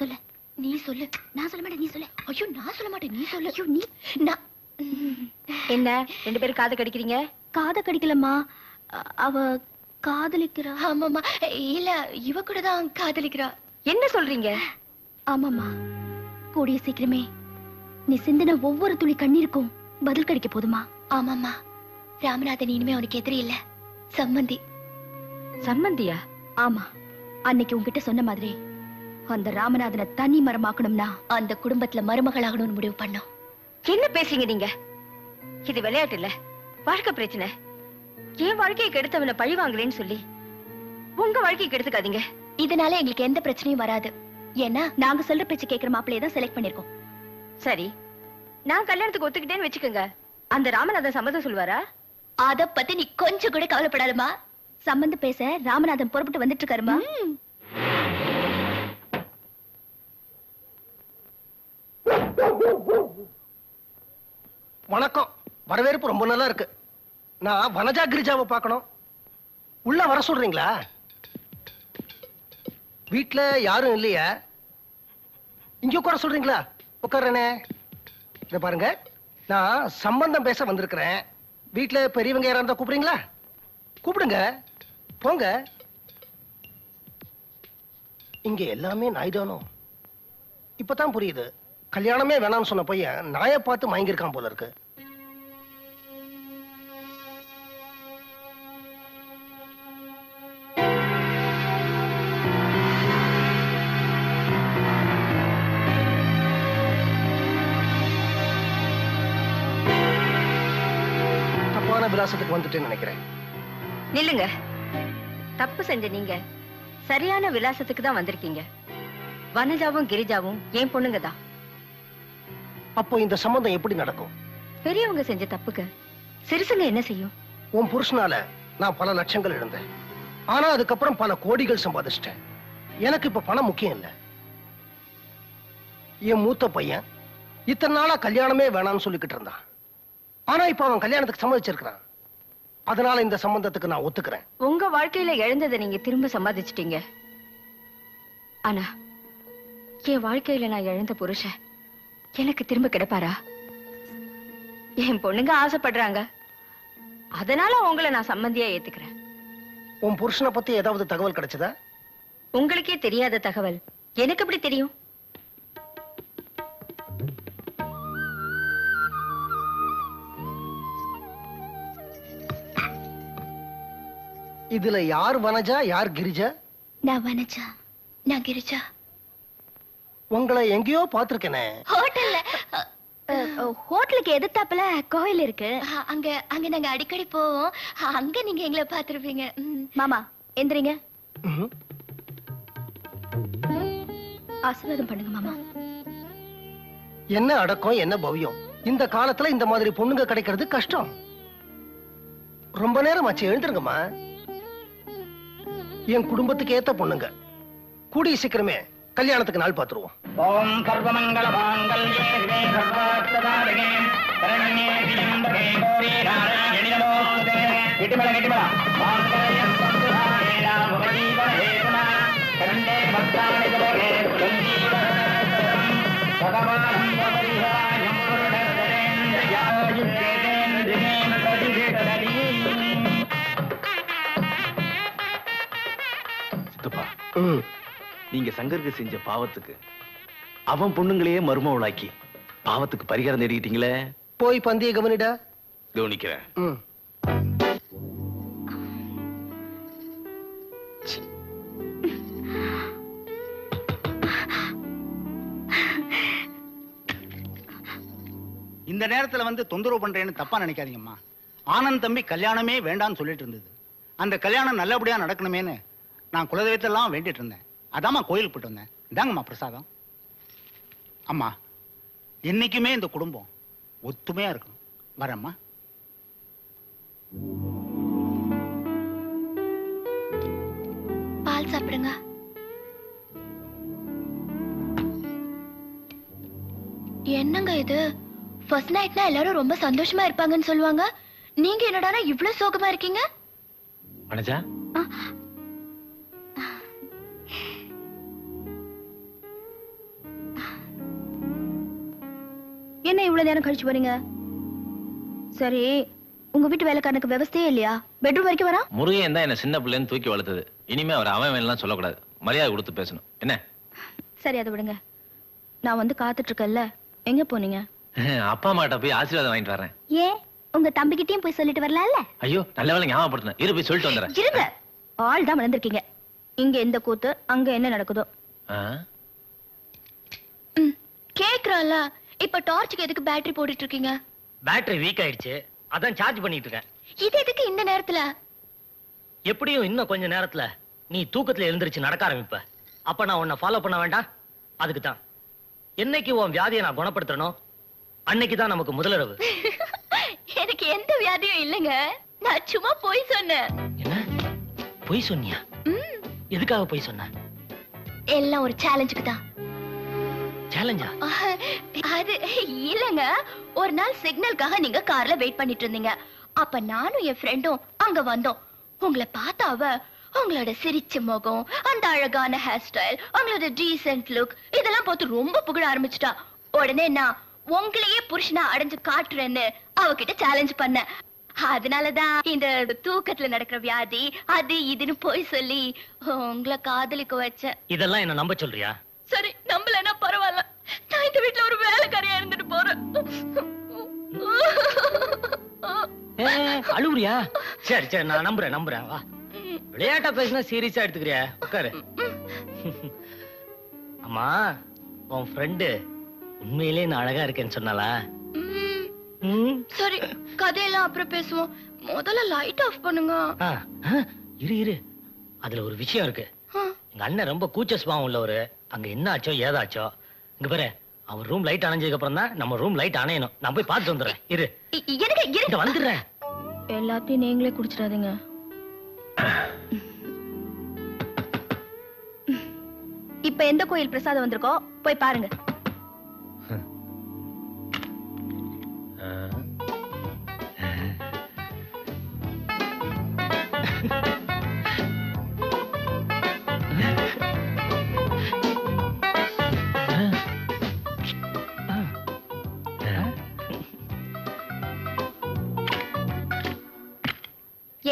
சொல்லு. நீ சொல்லு. நான் சொல்ல மாட்டேன், நீ சொல்லு. ஐயோ நான் சொல்ல மாட்டேன், நீ சொல்லு. ஐயோ நீ. நான் என்ன ரெண்டு பேரும் காது கடிக்கிறீங்க? காதை கடிக்கலம்மா, அவ காதலிக்கிறா. ஆமாம்மா, இல்ல இவ கூட தான் காதலிக்கிறா. என்ன சொல்றீங்க? ஆமாம்மா, கூடிய சீக்கிரமே நீ சிந்தின ஒவ்வொரு துளி கண்ணீருக்கும் பதில் கிடைக்க போதுமா? ஆமாம்மா, ராமநாதன் இனிமே உனக்கு எதிரி இல்ல, சம்மந்தி. சம்மந்தியா? ஆமா, அன்னைக்கு உன்கிட்ட சொன்ன மாதிரி அந்த ராமநாதனை தனி மரமாக்கணும்னா அந்த குடும்பத்துல மருமகளாகணும்னு முடிவு பண்ணோம். என்ன பேசுறீங்க நீங்க? இது விளையாட்டு இல்ல, வாழ்க்கை பிரச்சனை. என் வாழ்க்கையை கெடுத்தவனை பழி வாங்கலன்னு சொல்லி உங்க வாழ்க்கையை கெடுத்துக்காதீங்க. இதனால எங்களுக்கு எந்த பிரச்சனையும் வராது. ஏன்னா நாங்க சொல்ற பேச்சு கேட்கிற மாப்பிள்ளைய தான் செலக்ட் பண்ணிருக்கோம். சரி, நான் கல்யாணத்துக்கு ஒத்துக்கிட்டேன்னு வச்சுக்கோங்க, அந்த ராமநாதன் சம்மதம் சொல்லுவாரா? அத பத்தி நீ கொஞ்சம் கூட கவலைப்படாதமா. சம்பந்தம் பேச ராமநாதன் புறப்பட்டு வந்துட்டு இருக்காருமா. வணக்கம். வரவேற்பு ரொம்ப நல்லா இருக்கு. நான் வனஜா கிரிஜாவை பார்க்கணும். உள்ள வர சொல்றீங்களா? வீட்டுல யாரும் இல்லையா? இங்க உட்கார சொல்றீங்களா? உட்காரனே. இத பாருங்க, நான் சம்பந்தம் பேச வந்திருக்கிறேன். வீட்டுல பெரியவங்க யாரா இருந்தா கூப்பிடுறீங்களா? கூப்பிடுங்க, போங்க. இங்க எல்லாமே நாய்தானோ? இப்பதான் புரியுது, கல்யாணமே வேணாம்னு சொன்ன பையன் நாயை பார்த்து மயங்கிருக்கான் போல இருக்கு. தப்பான விலாசத்துக்கு வந்துட்டேன்னு நினைக்கிறேன். நில்லுங்க. தப்பு செஞ்ச நீங்க சரியான விலாசத்துக்கு தான் வந்திருக்கீங்க. வனஜாவும் கிரிஜாவும் என் பொண்ணுங்க தான். அப்போ இந்த சம்பந்தம் எப்படி நடக்கும்? பெரியவங்க செஞ்ச தப்புக்கு சிறுசுங்க என்ன செய்யும்? உன் புருஷனால நான் பல லட்சங்கள் இழந்தேன். ஆனா அதுக்கப்புறம் பல கோடிகள் சம்பாதிச்சிட்டேன். எனக்கு இப்ப பணம் முக்கியம் இல்ல. என் மூத்த பையன் இத்தனை நாளா கல்யாணமே வேணாம்னு சொல்லிக்கிட்டு இருந்தான். ஆனா இப்ப அவன் கல்யாணத்துக்கு சம்மதிச்சிருக்கிறான். அதனால இந்த சம்பந்தத்துக்கு நான் ஒத்துக்கிறேன். உங்க வாழ்க்கையில இழந்ததை நீங்க திரும்ப சம்பாதிச்சிட்டீங்க. ஆனா என் வாழ்க்கையில நான் இழந்த புருஷன் எனக்கு திரும்ப கிடைப்பாரா? என் பொண்ணுங்க ஆசைப்படுறாங்க, அதனால உங்களை நான் சம்மந்தியா ஏத்துக்கிறேன். உன் புருஷனை பத்தி ஏதாவது தகவல் கிடைச்சதா? உங்களுக்கே தெரியாத தகவல் எனக்கு எப்படி தெரியும்? இதுல யார் வனஜா, யார் கிரிஜா? நான் வனஜா, நான் கிரிஜா. உங்களை எங்கேயோ பாத்திருக்கேனே. ஹோட்டல்ல. ஹோட்டலுக்கு எதிர்த்தாப்புல கோயில் இருக்கு. அங்க அங்க நாங்க அடிக்கடி போவோம். அங்க நீங்க எங்களை பாத்திருப்பீங்க. மாமா எந்திரிங்க, ஆசீர்வாதம் பண்ணுங்க மாமா. என்ன அடக்கம், என்ன பவ்யம்! இந்த காலத்துல இந்த மாதிரி பொண்ணுங்க கிடைக்கிறது கஷ்டம். ரொம்ப நேரம் ஆச்சு, எழுந்திருங்கம்மா. என் குடும்பத்துக்கு ஏத்த பொண்ணுங்க. கூடிய சீக்கிரமே கல்யாணத்துக்கு நாள் பார்த்துருவோம். ஓம் சர்வமங்கல மாங்கல்யே சிவே சர்வார்த்ததாரிணே சரண்யே திரியம்பகே கௌரி நாராயணி நமோஸ்துதே. கெட்டிமல கெட்டிமல மாங்கல்யம் சத்துராயேனா பவஜீவஹேதுனா கண்டே பக்தானி சுபகே சஞ்சீவஹேதும் பகவான் பவரிஹாயம் புருடதரேந்திரயாயுஜேதேந்திரேன பதிவிடதரி. சித்தப்பா, நீங்க சங்கருக்கு செஞ்ச பாவத்துக்கு அவன் பொண்ணுங்களையே மருமவளாக்கி பாவத்துக்கு பரிகாரம் தேடிக்கிட்டீங்களே. போய் பந்தியை கவனிடா. கவனிக்கிறேன். இந்த நேரத்துல வந்து தொந்தரவு பண்றேன்னு தப்பா நினைக்காதீங்கம்மா. ஆனந்த் தம்பி கல்யாணமே வேண்டாம்னு சொல்லிட்டு இருந்தது. அந்த கல்யாணம் நல்லபடியா நடக்கணுமேன்னு நான் குலதெய்வத்தெல்லாம் வேண்டிட்டு இருந்தேன். அதாம்மா கோயிலுக்கு போயிட்டு வந்தேன். இதாங்கம்மா பிரசாதம். அம்மா, என்னைக்குமே இந்த குடும்பம் ஒத்துமையா இருக்கணும். வரேம்மா. பால் சாப்பிடுங்க. என்னங்க இது? ஃபர்ஸ்ட் நைட்னா எல்லாரும் ரொம்ப சந்தோஷமா இருப்பாங்கன்னு சொல்லுவாங்க. நீங்க என்னடா இவ்ளோ சோகமா இருக்கீங்க? வனஜா, என்ன இவ்வளவு நேரம் கழிச்சு வரீங்க? சரி, உங்க வீட்டு வேலைக்காரனுக்கு விவசாயே இல்லையா? பெட்ரூம் வரைக்கும் வரா? முருகன் தான் என்ன சின்ன பிள்ளைன்னு தூக்கி வளர்த்தது. இனிமே அவர் அவன் எல்லாம் சொல்லக்கூடாது. மரியாதை கொடுத்து பேசணும். என்ன? சரி, அதை விடுங்க. நான் வந்து காத்துட்டு இருக்கேன்ல, எங்க போனீங்க? அப்பா அம்மாட்ட போய் ஆசீர்வாதம் வாங்கிட்டு வரேன். ஏன் உங்க தம்பிகிட்டயும் போய் சொல்லிட்டு வரலாம்ல? ஐயோ, நல்ல வேலை ஞாபகப்படுத்தினேன். இரு போய் சொல்லிட்டு வந்துடுறேன். இருங்க, ஆள் தான் வளர்ந்துருக்கீங்க. இங்க எந்த கூத்து, அங்க என்ன நடக்குதோ. கேக்குறான்ல, இப்ப டார்ச்சுக்கு எதுக்கு பேட்டரி போட்டுட்டு இருக்கீங்க? பேட்டரி வீக் ஆயிடுச்சு, அதான் சார்ஜ் பண்ணிட்டு இருக்கேன். இது எதுக்கு இந்த நேரத்துல? எப்படியும் இன்னும் கொஞ்ச நேரத்துல நீ தூக்கத்துல எழுந்திருச்சு நடக்க ஆரம்பிப்ப. அப்ப நான் உன்னை ஃபாலோ பண்ண வேண்டாம்? அதுக்கு தான் என்னைக்கு உன் வியாதியை நான் குணப்படுத்தணும் அன்னைக்கு தான் நமக்கு முதலிரவு. எனக்கு எந்த வியாதியும் இல்லைங்க, நான் சும்மா போய் சொன்னேன். என்ன பொய் சொன்னியா? எதுக்காக பொய் சொன்ன? எல்லாம் ஒரு சேலஞ்சுக்கு தான். சேலஞ்சா? அது இல்லங்க, ஒரு நாள் சிக்னலுக்காக நீங்க கார்ல வெயிட் பண்ணிட்டு இருந்தீங்க. அப்ப நானும் என் ஃப்ரெண்டும் அங்க வந்தோம். உங்களை பார்த்தா அவ உங்களோட சிரிச்ச முகம், அந்த அழகான ஹேர் ஸ்டைல், உங்களோட டீசென்ட் லுக் இதெல்லாம் பார்த்து ரொம்ப புகழ ஆரம்பிச்சிட்டா. உடனே நான் உங்களையே புருஷனா அடைஞ்சு காட்டுறேன்னு அவகிட்ட சேலஞ்ச் பண்ணேன். அதனாலதான் இந்த தூக்கத்துல நடக்கிற வியாதி அது இதுன்னு போய் சொல்லி உங்களை காதலிக்க வச்சேன். இதெல்லாம் என்ன நம்ப சொல்றியா? சரி, நம்பலன்னா பரவாயில்ல. நான் இந்த வீட்டுல ஒரு வேலைக்காரியா இருந்துட்டு போறேன். அழுவுறியா? சரி சரி, நான் நம்புறேன். வா, விளையாட்டா பேசினா சீரியஸா எடுத்துக்கிறியா? உட்காரு. அம்மா, உன் ஃப்ரெண்டு உண்மையிலேயே நான் அழகா இருக்கேன்னு சொன்னாலா? சரி, கதையெல்லாம் அப்புறம் பேசுவோம். முதல்ல லைட் ஆஃப் பண்ணுங்க. இரு, அதுல ஒரு விஷயம் இருக்கு. எங்க அண்ணன் ரொம்ப கூச்ச சுபாவம் உள்ளவரு. அங்க என்ன ஆச்சோ ஏதாச்சோ. இங்க பாரு, அவர் ரூம் லைட் அணைஞ்சதுக்கு அப்புறம் தான் நம்ம ரூம் லைட் அணையணும். நான் போய் பார்த்து வந்துடுறேன். இரு, வந்துடுறேன். எல்லாத்தையும் நீங்களே குடிச்சிடாதீங்க. இப்ப எந்த கோயில் பிரசாதம் வந்திருக்கோ போய் பாருங்க.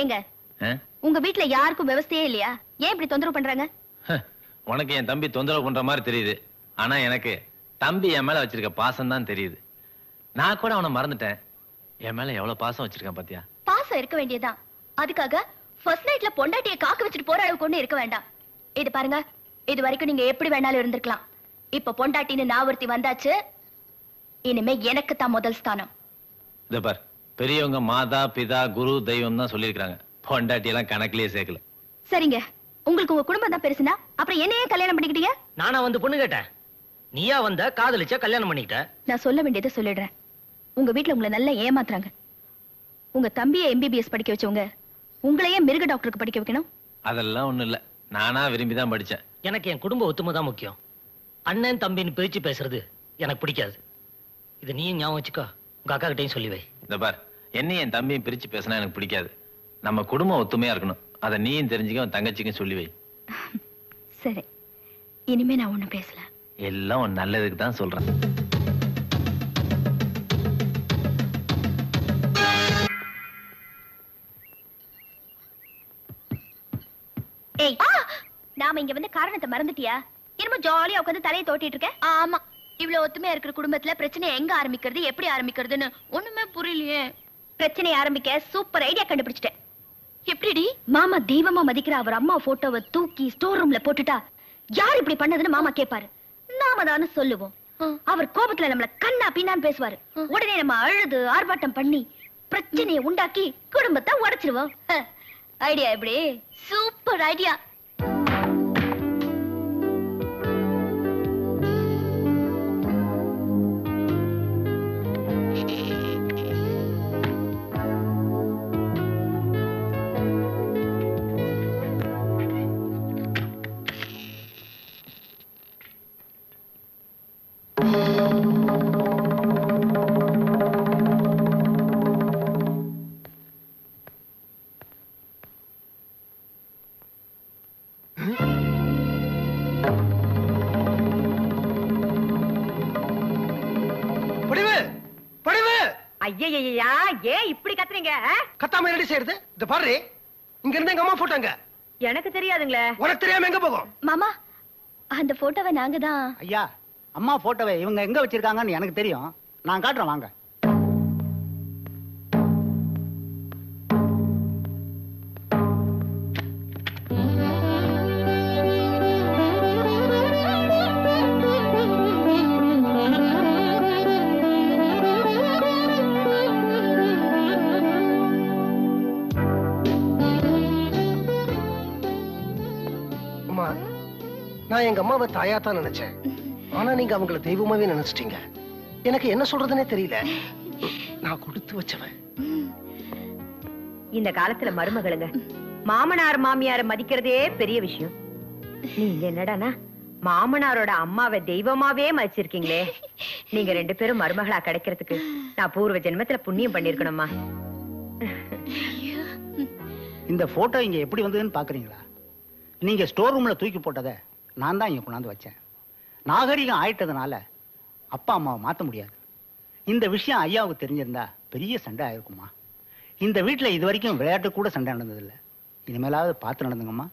ஏங்க, உங்க வீட்டுல யாருக்கும் விவசாயே இல்லையா? ஏன் இப்படி தொந்தரவு பண்றாங்க? உனக்கு என் தம்பி தொந்தரவு பண்ற மாதிரி தெரியுது. ஆனா எனக்கு தம்பி என் மேல வச்சிருக்க பாசம் தான் தெரியுது. நான் கூட அவனை மறந்துட்டேன். என் மேல எவ்வளவு பாசம் வச்சிருக்கேன் பாத்தியா? பாசம் இருக்க வேண்டியதுதான். அதுக்காக ஃபர்ஸ்ட் நைட்ல பொண்டாட்டியை காக்க வச்சுட்டு போற அளவுக்கு ஒண்ணு இருக்க வேண்டாம். இது பாருங்க, இது வரைக்கும் நீங்க எப்படி வேணாலும் இருந்திருக்கலாம். இப்ப பொண்டாட்டின்னு நாவர்த்தி வந்தாச்சு. இனிமே எனக்கு தான் முதல் ஸ்தானம். இத பார், பெரியவங்க மாதா பிதா குரு தெய்வம் தான் சொல்லியிருக்காங்க. பொண்டாட்டி எல்லாம் கணக்கிலேயே சேர்க்கல. சரிங்க, உங்களுக்கு உங்க குடும்பம் தான் பெருசுனா அப்புறம் என்னையே கல்யாணம் பண்ணிக்கிட்டீங்க? நானா வந்து பொண்ணு கேட்டேன்? நீயா வந்த காதலிச்ச கல்யாணம் பண்ணிக்கிட்ட? நான் சொல்ல வேண்டியதை சொல்லிடுறேன். உங்க வீட்டுல உங்களை நல்லா ஏமாத்துறாங்க. உங்க தம்பியை MBBS படிக்க வச்சவங்க உங்களையே மிருக டாக்டருக்கு படிக்க வைக்கணும்? அதெல்லாம் ஒண்ணும் இல்ல, நானா விரும்பிதான் படிச்சேன். எனக்கு என் குடும்ப ஒத்துமை தான் முக்கியம். அண்ணன் தம்பின்னு பிரிச்சு பேசுறது எனக்கு பிடிக்காது. இது நீயும் ஞாபகம் வச்சுக்கோ. உங்க அக்கா கிட்டையும் சொல்லி வை. இந்த பார், என்னையும் என் தம்பியும் பிரிச்சு பேசினா எனக்கு பிடிக்காது. நம்ம குடும்பம் ஒத்துமையா இருக்கணும். அதை நீயும் தெரிஞ்சுக்க, உன் தங்கச்சிக்கும் சொல்லி வை. சரி, இனிமே நான் ஒண்ணும் பேசல. எல்லாம் உன் நல்லதுக்கு தான் சொல்றேன். ஏய், நாம இங்க வந்து காரணத்தை மறந்துட்டியா? என்னமோ ஜாலியா உட்காந்து தலையை தோட்டிட்டு இருக்க. ஆமா, இவ்வளவு ஒத்துமையா இருக்கிற குடும்பத்துல பிரச்சனை எங்க ஆரம்பிக்கிறது, எப்படி ஆரம்பிக்கிறதுன்னு ஒண்ணுமே புரியலையே. பிரச்சனையை ஆரம்பிக்க சூப்பர் ஐடியா கண்டுபிடிச்சிட்டேன். எப்படிடி? மாமா தெய்வமா மதிக்கிற அவர் அம்மா போட்டோவை தூக்கி ஸ்டோர் ரூம்ல போட்டுட்டா யார் இப்படி பண்ணதுன்னு மாமா கேட்பாரு. நாம தானே சொல்லுவோம். அவர் கோபத்துல நம்மள கண்ணா பின்னான்னு பேசுவாரு. உடனே நம்ம அழுது ஆர்ப்பாட்டம் பண்ணி பிரச்சனையை உண்டாக்கி குடும்பத்தை உடைச்சிருவோம். ஐடியா எப்படி? Super idea. ஐயா ஏன் இப்படி கத்துறீங்க? கத்தாம என்னடி செய்யறது? இந்த பாரு, இங்க இருந்து எங்க அம்மா போட்டாங்க. எனக்கு தெரியாதுங்களே. உனக்கு தெரியாம எங்க போகும்? மாமா, அந்த போட்டோவை நாங்க தான். ஐயா, அம்மா போட்டோவை இவங்க எங்க வச்சிருக்காங்கன்னு எனக்கு தெரியும். நான் காட்டுறேன் வாங்க. அம்மா, நான் எங்க அம்மாவை தாயா தான் நினைச்சேன். ஆனா நீங்க அவங்கள தெய்வமாவே நினைச்சிட்டீங்க. எனக்கு என்ன சொல்றதுனே தெரியல. நான் கொடுத்து வச்சவன். இந்த காலத்துல மருமகளுங்க மாமனார் மாமியார மதிக்கிறதே பெரிய விஷயம். நீங்க என்னடானா மாமனாரோட அம்மாவை தெய்வமாவே மதிச்சிருக்கீங்களே. நீங்க 2 பேரும் மருமகளா கிடைக்கிறதுக்கு நான் பூர்வ ஜென்மத்துல புண்ணியம் பண்ணிருக்கணுமா. இந்த போட்டோ இங்க எப்படி வந்ததுன்னு பாக்குறீங்களா? நீங்க ஸ்டோர் ரூம்ல தூக்கி போட்டதை நான் தான் இங்க கொண்டாந்து வச்சேன். நாகரிகம் ஆயிட்டதுனால அப்பா அம்மாவை மாத்த முடியாது. இந்த விஷயம் ஐயாவுக்கு தெரிஞ்சிருந்தா பெரிய சண்டை ஆயிருக்குமா. இந்த வீட்டுல இது வரைக்கும் விளையாட்டு கூட சண்டை நடந்ததில்லை. இனிமேலாவது பார்த்து நடந்துங்கம்மா.